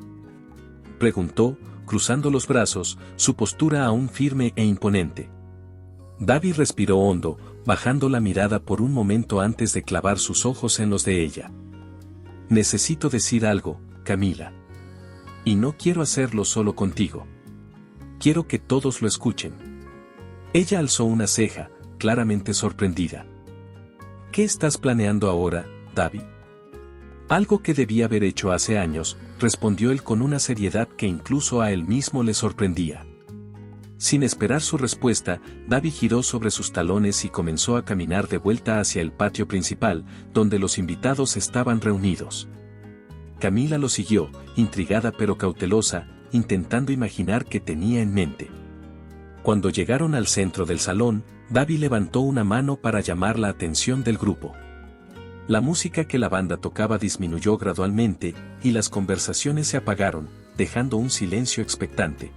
preguntó, cruzando los brazos, su postura aún firme e imponente. David respiró hondo, bajando la mirada por un momento antes de clavar sus ojos en los de ella. Necesito decir algo, Camila. Y no quiero hacerlo solo contigo. Quiero que todos lo escuchen. Ella alzó una ceja, claramente sorprendida. ¿Qué estás planeando ahora, David? Algo que debía haber hecho hace años, respondió él con una seriedad que incluso a él mismo le sorprendía. Sin esperar su respuesta, David giró sobre sus talones y comenzó a caminar de vuelta hacia el patio principal, donde los invitados estaban reunidos. Camila lo siguió, intrigada pero cautelosa, intentando imaginar qué tenía en mente. Cuando llegaron al centro del salón, David levantó una mano para llamar la atención del grupo. La música que la banda tocaba disminuyó gradualmente, y las conversaciones se apagaron, dejando un silencio expectante.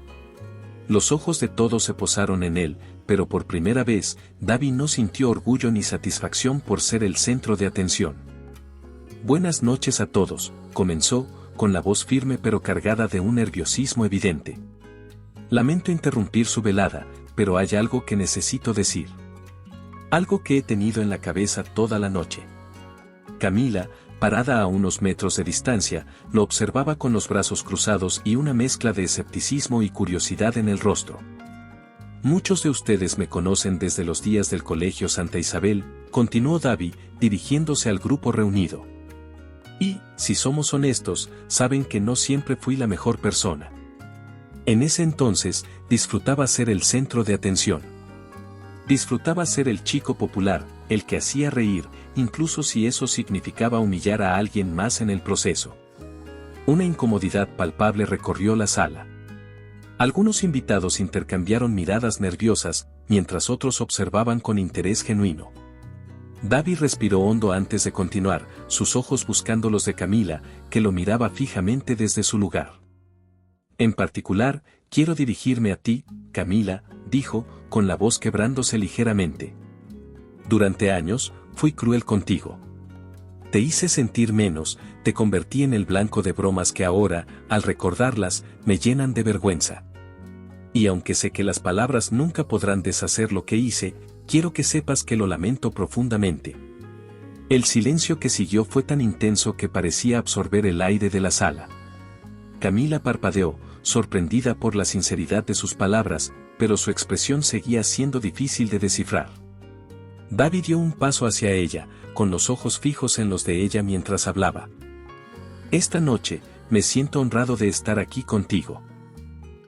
Los ojos de todos se posaron en él, pero por primera vez, David no sintió orgullo ni satisfacción por ser el centro de atención. Buenas noches a todos, comenzó, con la voz firme pero cargada de un nerviosismo evidente. Lamento interrumpir su velada, pero hay algo que necesito decir. Algo que he tenido en la cabeza toda la noche. Camila, parada a unos metros de distancia, lo observaba con los brazos cruzados y una mezcla de escepticismo y curiosidad en el rostro. Muchos de ustedes me conocen desde los días del Colegio Santa Isabel, continuó David, dirigiéndose al grupo reunido. Y, si somos honestos, saben que no siempre fui la mejor persona. En ese entonces, disfrutaba ser el centro de atención. Disfrutaba ser el chico popular, el que hacía reír, incluso si eso significaba humillar a alguien más en el proceso. Una incomodidad palpable recorrió la sala. Algunos invitados intercambiaron miradas nerviosas, mientras otros observaban con interés genuino. David respiró hondo antes de continuar, sus ojos buscando los de Camila, que lo miraba fijamente desde su lugar. En particular, quiero dirigirme a ti, Camila, dijo, con la voz quebrándose ligeramente. Durante años, fui cruel contigo. Te hice sentir menos, te convertí en el blanco de bromas que ahora, al recordarlas, me llenan de vergüenza. Y aunque sé que las palabras nunca podrán deshacer lo que hice, quiero que sepas que lo lamento profundamente. El silencio que siguió fue tan intenso que parecía absorber el aire de la sala. Camila parpadeó, sorprendida por la sinceridad de sus palabras, pero su expresión seguía siendo difícil de descifrar. David dio un paso hacia ella, con los ojos fijos en los de ella mientras hablaba. Esta noche, me siento honrado de estar aquí contigo.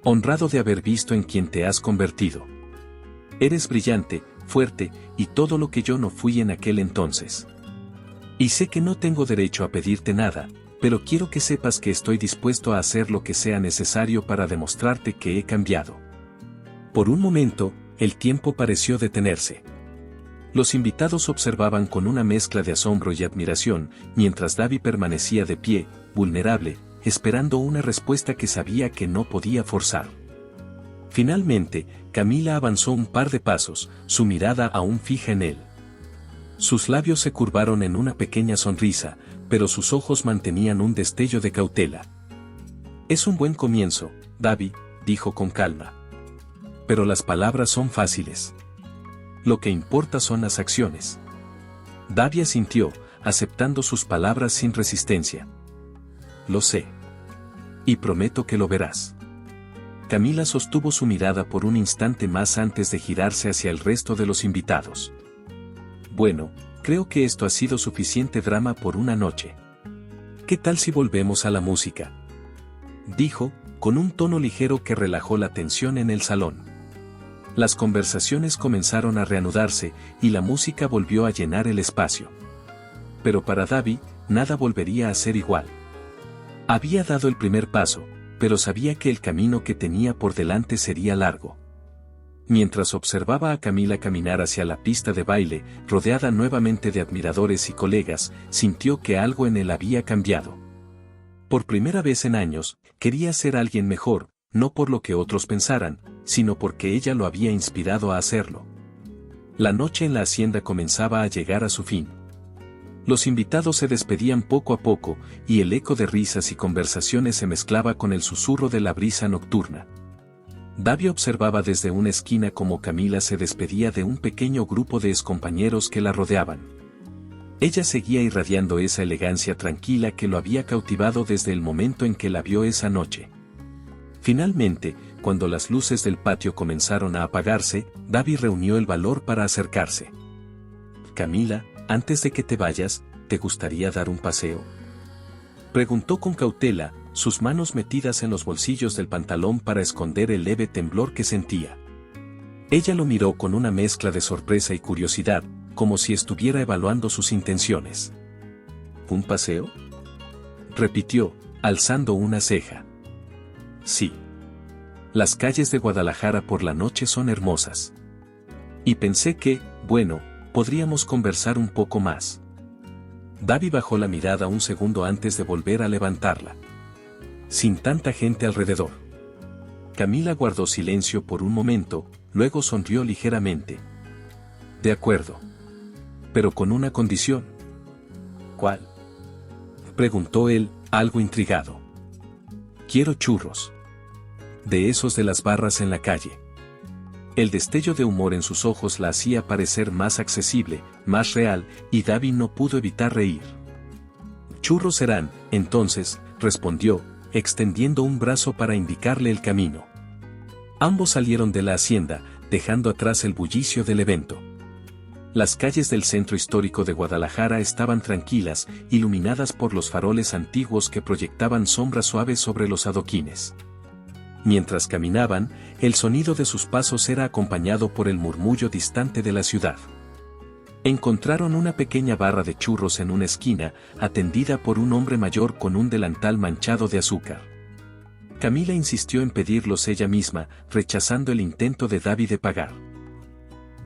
Honrado de haber visto en quien te has convertido. Eres brillante, fuerte, y todo lo que yo no fui en aquel entonces. Y sé que no tengo derecho a pedirte nada, pero quiero que sepas que estoy dispuesto a hacer lo que sea necesario para demostrarte que he cambiado. Por un momento, el tiempo pareció detenerse. Los invitados observaban con una mezcla de asombro y admiración, mientras David permanecía de pie, vulnerable, esperando una respuesta que sabía que no podía forzar. Finalmente, Camila avanzó un par de pasos, su mirada aún fija en él. Sus labios se curvaron en una pequeña sonrisa, pero sus ojos mantenían un destello de cautela. Es un buen comienzo, David, dijo con calma. Pero las palabras son fáciles. Lo que importa son las acciones. David asintió, aceptando sus palabras sin resistencia. Lo sé. Y prometo que lo verás. Camila sostuvo su mirada por un instante más antes de girarse hacia el resto de los invitados. Bueno, creo que esto ha sido suficiente drama por una noche. ¿Qué tal si volvemos a la música?, dijo, con un tono ligero que relajó la tensión en el salón. Las conversaciones comenzaron a reanudarse, y la música volvió a llenar el espacio. Pero para David, nada volvería a ser igual. Había dado el primer paso, pero sabía que el camino que tenía por delante sería largo. Mientras observaba a Camila caminar hacia la pista de baile, rodeada nuevamente de admiradores y colegas, sintió que algo en él había cambiado. Por primera vez en años, quería ser alguien mejor, no por lo que otros pensaran, sino porque ella lo había inspirado a hacerlo. La noche en la hacienda comenzaba a llegar a su fin. Los invitados se despedían poco a poco, y el eco de risas y conversaciones se mezclaba con el susurro de la brisa nocturna. Davi observaba desde una esquina cómo Camila se despedía de un pequeño grupo de excompañeros que la rodeaban. Ella seguía irradiando esa elegancia tranquila que lo había cautivado desde el momento en que la vio esa noche. Finalmente, cuando las luces del patio comenzaron a apagarse, Davi reunió el valor para acercarse. «Camila, antes de que te vayas, ¿te gustaría dar un paseo?», preguntó con cautela, sus manos metidas en los bolsillos del pantalón para esconder el leve temblor que sentía. Ella lo miró con una mezcla de sorpresa y curiosidad, como si estuviera evaluando sus intenciones. «¿Un paseo?», repitió, alzando una ceja. «Sí. Las calles de Guadalajara por la noche son hermosas. Y pensé que, bueno, podríamos conversar un poco más». Davi bajó la mirada un segundo antes de volver a levantarla. Sin tanta gente alrededor. Camila guardó silencio por un momento, luego sonrió ligeramente. «De acuerdo. Pero con una condición». «¿Cuál?», preguntó él, algo intrigado. «Quiero churros. De esos de las barras en la calle». El destello de humor en sus ojos la hacía parecer más accesible, más real, y Davi no pudo evitar reír. «Churros serán, entonces», respondió, extendiendo un brazo para indicarle el camino. Ambos salieron de la hacienda, dejando atrás el bullicio del evento. Las calles del centro histórico de Guadalajara estaban tranquilas, iluminadas por los faroles antiguos que proyectaban sombras suaves sobre los adoquines. Mientras caminaban, el sonido de sus pasos era acompañado por el murmullo distante de la ciudad. Encontraron una pequeña barra de churros en una esquina, atendida por un hombre mayor con un delantal manchado de azúcar. Camila insistió en pedirlos ella misma, rechazando el intento de Davi de pagar.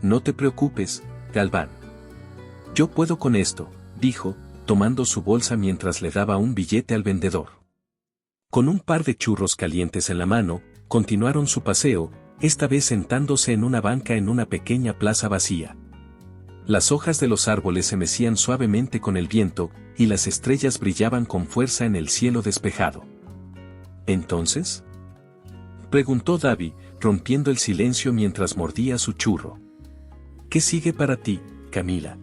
«No te preocupes, Galván. Yo puedo con esto», dijo, tomando su bolsa mientras le daba un billete al vendedor. Con un par de churros calientes en la mano, continuaron su paseo, esta vez sentándose en una banca en una pequeña plaza vacía. Las hojas de los árboles se mecían suavemente con el viento, y las estrellas brillaban con fuerza en el cielo despejado. «¿Entonces?», preguntó Davi, rompiendo el silencio mientras mordía su churro. «¿Qué sigue para ti, Camila?».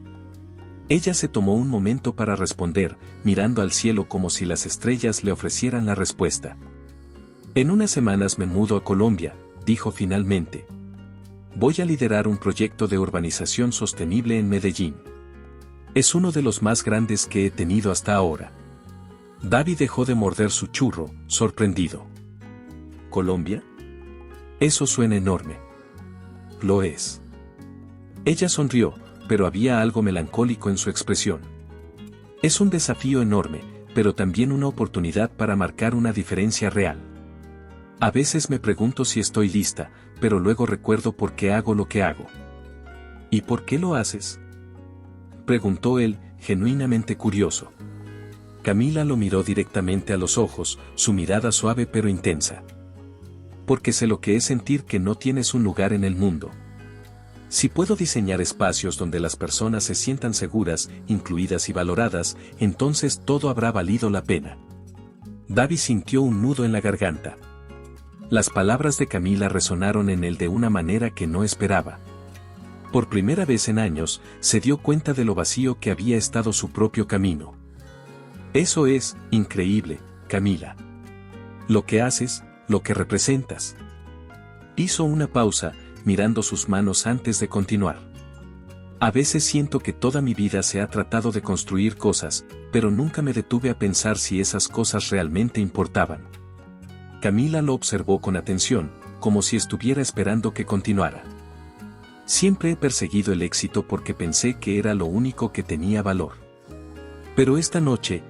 Ella se tomó un momento para responder, mirando al cielo como si las estrellas le ofrecieran la respuesta. «En unas semanas me mudo a Colombia», dijo finalmente. «Voy a liderar un proyecto de urbanización sostenible en Medellín. Es uno de los más grandes que he tenido hasta ahora». Davi dejó de morder su churro, sorprendido. «¿Colombia? Eso suena enorme». «Lo es». Ella sonrió, pero había algo melancólico en su expresión. «Es un desafío enorme, pero también una oportunidad para marcar una diferencia real. A veces me pregunto si estoy lista, pero luego recuerdo por qué hago lo que hago». «¿Y por qué lo haces?», preguntó él, genuinamente curioso. Camila lo miró directamente a los ojos, su mirada suave pero intensa. «Porque sé lo que es sentir que no tienes un lugar en el mundo. Si puedo diseñar espacios donde las personas se sientan seguras, incluidas y valoradas, entonces todo habrá valido la pena». Davi sintió un nudo en la garganta. Las palabras de Camila resonaron en él de una manera que no esperaba. Por primera vez en años, se dio cuenta de lo vacío que había estado su propio camino. «Eso es increíble, Camila. Lo que haces, lo que representas». Hizo una pausa, mirando sus manos antes de continuar. «A veces siento que toda mi vida se ha tratado de construir cosas, pero nunca me detuve a pensar si esas cosas realmente importaban». Camila lo observó con atención, como si estuviera esperando que continuara. «Siempre he perseguido el éxito porque pensé que era lo único que tenía valor. Pero esta noche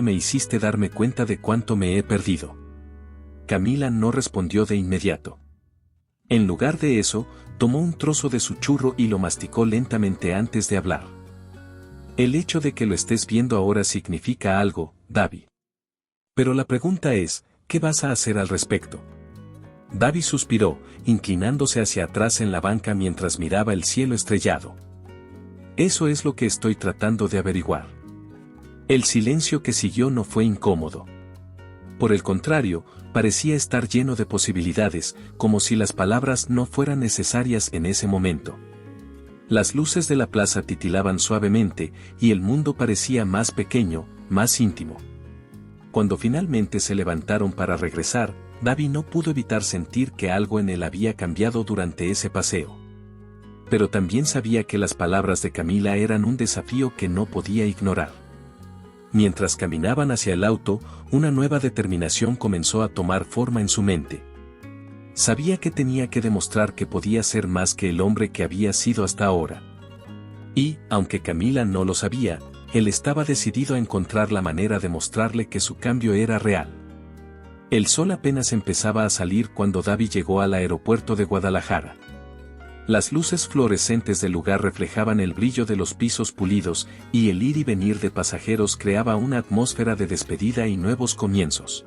me hiciste darme cuenta de cuánto me he perdido». Camila no respondió de inmediato. En lugar de eso, tomó un trozo de su churro y lo masticó lentamente antes de hablar. «El hecho de que lo estés viendo ahora significa algo, Davi. Pero la pregunta es, ¿qué vas a hacer al respecto?». Davi suspiró, inclinándose hacia atrás en la banca mientras miraba el cielo estrellado. Eso es lo que estoy tratando de averiguar. El silencio que siguió no fue incómodo. Por el contrario, parecía estar lleno de posibilidades, como si las palabras no fueran necesarias en ese momento. Las luces de la plaza titilaban suavemente, y el mundo parecía más pequeño, más íntimo. Cuando finalmente se levantaron para regresar, Davi no pudo evitar sentir que algo en él había cambiado durante ese paseo. Pero también sabía que las palabras de Camila eran un desafío que no podía ignorar. Mientras caminaban hacia el auto, una nueva determinación comenzó a tomar forma en su mente. Sabía que tenía que demostrar que podía ser más que el hombre que había sido hasta ahora. Y, aunque Camila no lo sabía, él estaba decidido a encontrar la manera de mostrarle que su cambio era real. El sol apenas empezaba a salir cuando Davi llegó al aeropuerto de Guadalajara. Las luces fluorescentes del lugar reflejaban el brillo de los pisos pulidos, y el ir y venir de pasajeros creaba una atmósfera de despedida y nuevos comienzos.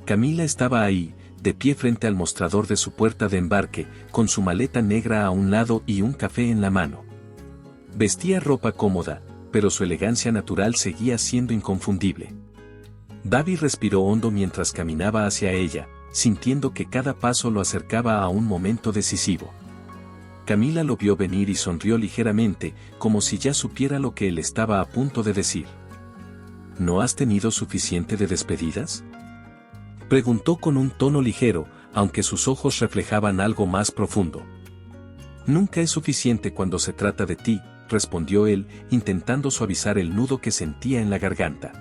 Camila estaba ahí, de pie frente al mostrador de su puerta de embarque, con su maleta negra a un lado y un café en la mano. Vestía ropa cómoda, pero su elegancia natural seguía siendo inconfundible. Davi respiró hondo mientras caminaba hacia ella, sintiendo que cada paso lo acercaba a un momento decisivo. Camila lo vio venir y sonrió ligeramente, como si ya supiera lo que él estaba a punto de decir. ¿No has tenido suficiente de despedidas?, preguntó con un tono ligero, aunque sus ojos reflejaban algo más profundo. Nunca es suficiente cuando se trata de ti, respondió él, intentando suavizar el nudo que sentía en la garganta.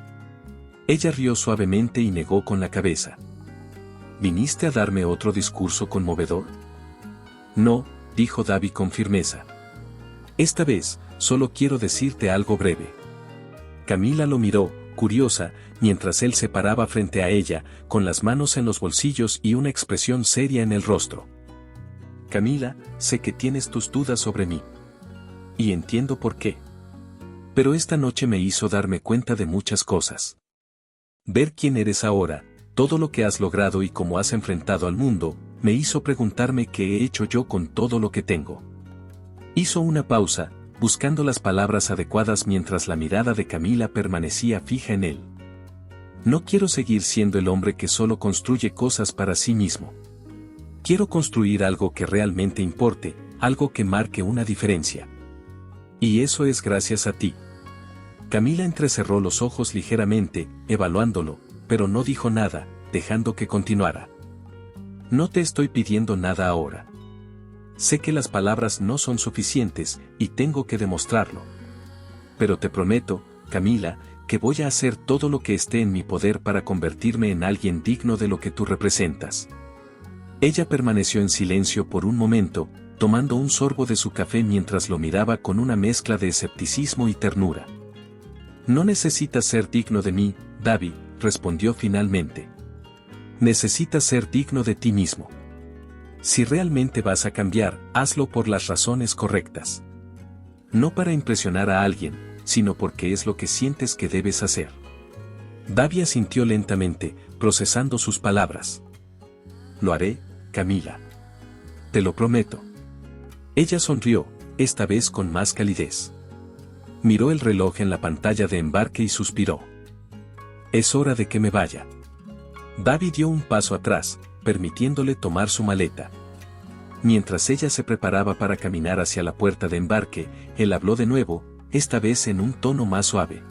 Ella rió suavemente y negó con la cabeza. ¿Viniste a darme otro discurso conmovedor? No, dijo Davi con firmeza. Esta vez, solo quiero decirte algo breve. Camila lo miró, curiosa, mientras él se paraba frente a ella, con las manos en los bolsillos y una expresión seria en el rostro. Camila, sé que tienes tus dudas sobre mí. Y entiendo por qué. Pero esta noche me hizo darme cuenta de muchas cosas. Ver quién eres ahora, todo lo que has logrado y cómo has enfrentado al mundo, me hizo preguntarme qué he hecho yo con todo lo que tengo. Hizo una pausa, buscando las palabras adecuadas mientras la mirada de Camila permanecía fija en él. No quiero seguir siendo el hombre que solo construye cosas para sí mismo. Quiero construir algo que realmente importe, algo que marque una diferencia. Y eso es gracias a ti. Camila entrecerró los ojos ligeramente, evaluándolo, pero no dijo nada, dejando que continuara. No te estoy pidiendo nada ahora. Sé que las palabras no son suficientes, y tengo que demostrarlo. Pero te prometo, Camila, que voy a hacer todo lo que esté en mi poder para convertirme en alguien digno de lo que tú representas. Ella permaneció en silencio por un momento, tomando un sorbo de su café mientras lo miraba con una mezcla de escepticismo y ternura. No necesitas ser digno de mí, Davi, respondió finalmente. Necesitas ser digno de ti mismo. Si realmente vas a cambiar, hazlo por las razones correctas. No para impresionar a alguien, sino porque es lo que sientes que debes hacer. Davi asintió lentamente, procesando sus palabras. Lo haré, Camila. Te lo prometo. Ella sonrió, esta vez con más calidez. Miró el reloj en la pantalla de embarque y suspiró. Es hora de que me vaya. Davi dio un paso atrás, permitiéndole tomar su maleta. Mientras ella se preparaba para caminar hacia la puerta de embarque, él habló de nuevo, esta vez en un tono más suave.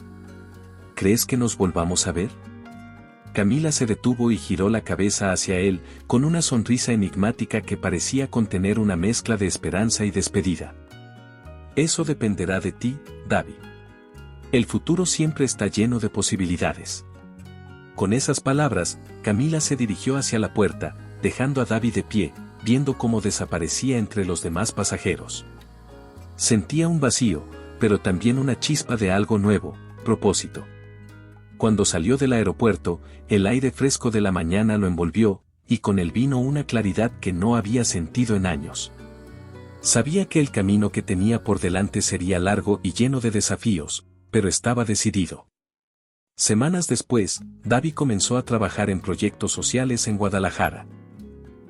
¿Crees que nos volvamos a ver? Camila se detuvo y giró la cabeza hacia él, con una sonrisa enigmática que parecía contener una mezcla de esperanza y despedida. Eso dependerá de ti, Davi. El futuro siempre está lleno de posibilidades. Con esas palabras, Camila se dirigió hacia la puerta, dejando a Davi de pie, viendo cómo desaparecía entre los demás pasajeros. Sentía un vacío, pero también una chispa de algo nuevo, propósito. Cuando salió del aeropuerto, el aire fresco de la mañana lo envolvió, y con él vino una claridad que no había sentido en años. Sabía que el camino que tenía por delante sería largo y lleno de desafíos, pero estaba decidido. Semanas después, Davi comenzó a trabajar en proyectos sociales en Guadalajara.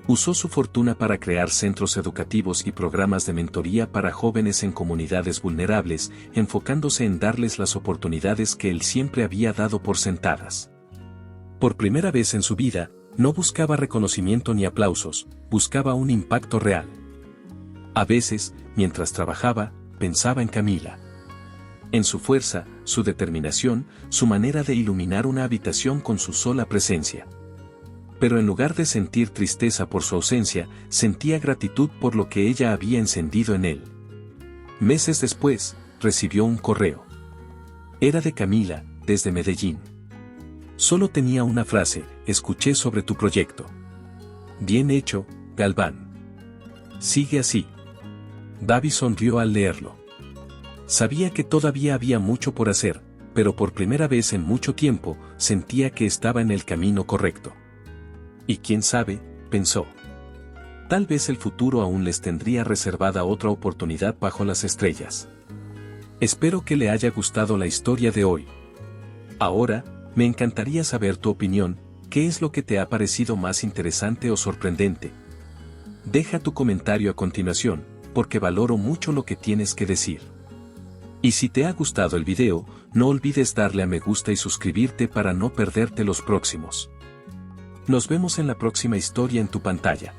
Usó su fortuna para crear centros educativos y programas de mentoría para jóvenes en comunidades vulnerables, enfocándose en darles las oportunidades que él siempre había dado por sentadas. Por primera vez en su vida, no buscaba reconocimiento ni aplausos, buscaba un impacto real. A veces, mientras trabajaba, pensaba en Camila. En su fuerza, su determinación, su manera de iluminar una habitación con su sola presencia. Pero en lugar de sentir tristeza por su ausencia, sentía gratitud por lo que ella había encendido en él. Meses después, recibió un correo. Era de Camila, desde Medellín. Solo tenía una frase: escuché sobre tu proyecto. Bien hecho, Galván. Sigue así. David sonrió al leerlo. Sabía que todavía había mucho por hacer, pero por primera vez en mucho tiempo, sentía que estaba en el camino correcto. Y quién sabe, pensó. Tal vez el futuro aún les tendría reservada otra oportunidad bajo las estrellas. Espero que le haya gustado la historia de hoy. Ahora, me encantaría saber tu opinión. ¿Qué es lo que te ha parecido más interesante o sorprendente? Deja tu comentario a continuación, porque valoro mucho lo que tienes que decir. Y si te ha gustado el video, no olvides darle a me gusta y suscribirte para no perderte los próximos. Nos vemos en la próxima historia en tu pantalla.